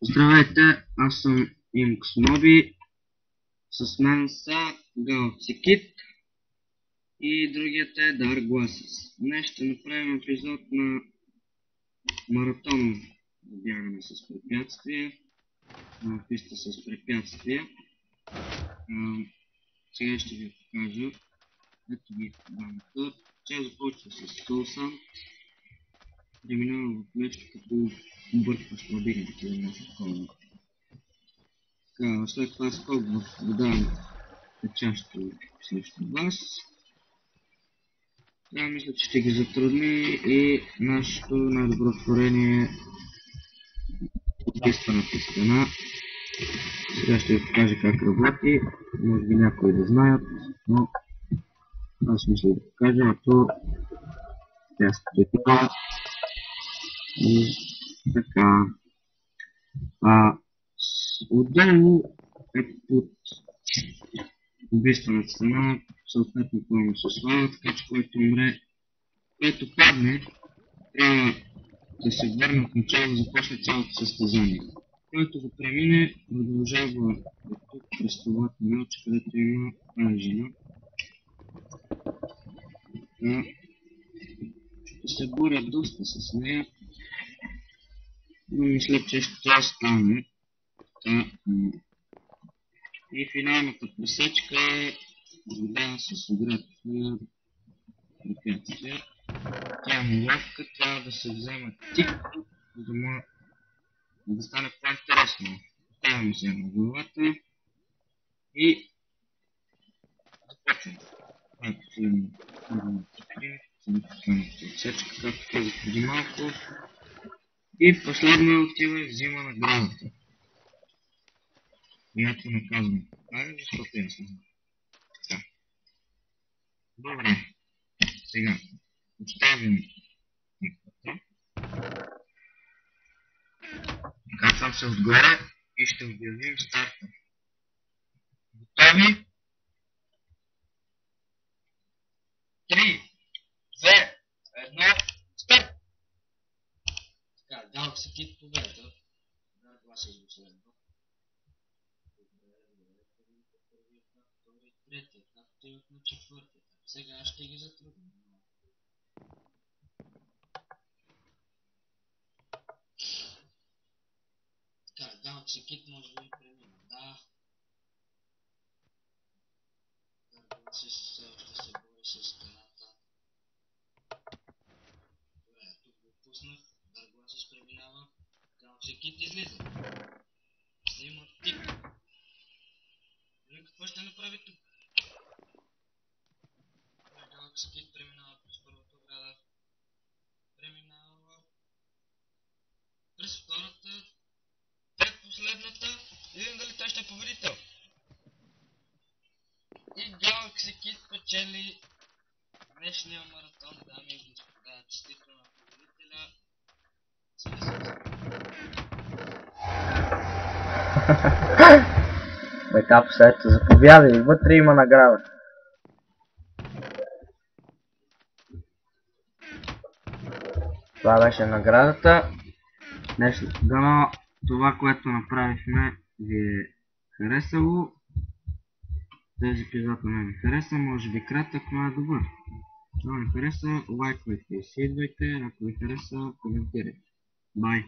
Здравейте, аз съм Inksmobi, с мен са Galaxy Kit и другият е Dark Glasses. Днес ще направим епизод на маратон за бягане с препятствия, на писта с препятствия. Сега ще ви покажа. Ето ги баната. Тя започва с Soulsand, преминава в нещо като бъркваш лабиринт или нещо такова. След това скок в вода течащо срещу вас. Това мисля, че ще ги затрудни и нашето най-добро творение е убийствената стена. Сега ще ви покажа как работи. Може би някои да знаят, но аз мисля да покажа, ето тя стои така и така. Отделно е под убийствената стена, съответно пълно се слава, така че който умре, който падне, трябва да се върне от начало да започне цялото състезание. Който го премине, продължава от тук през това тунелче, където има жена. Ще се боря доста с нея, но мисля, че ще стане. И финалната пресечка е вода с оградна препятствия. Тя е ловка, трябва да се вземе тикто, за да стане по-интересно. Оставяме се на главата и започваме. Това е последната отсечка, както казах преди малко. И последно отива и взима наградата, която не казвам така, защото е ясно. Така. Добре. Сега оставим тиквата. Качвам се отгоре и ще обявим старта. Готови? 3, 2, 1, старт! Така, Galaxy Kit победа. Dark Glasses го следва. Първият етап, вторият, третият етап, отиват на четвъртият етап. Сега ще ги затрудним. Така, Galaxy Kit може да ви премина. Да. Dark Glasses все още се бори с стената. Добре, тук го пуснах. Dark Glasses преминава. Galaxy Kit излиза. Взима тик. Какво ще направи тук? Galaxy Kit преминава през първата ограда. Преминава през втората. Предпоследната. Видим дали той ще е победител. И Galaxy Kit печели днешния маратон, дами и господа. Честито на победителя. Така, ето, заповядай, вътре има награда. Това беше наградата. Дано това, което направихме, ви е харесало. Този епизод на мен ми хареса, може би кратък, но е добър. Ако не хареса, лайквайте и следвайте, ако ви хареса, коментирайте. Бай!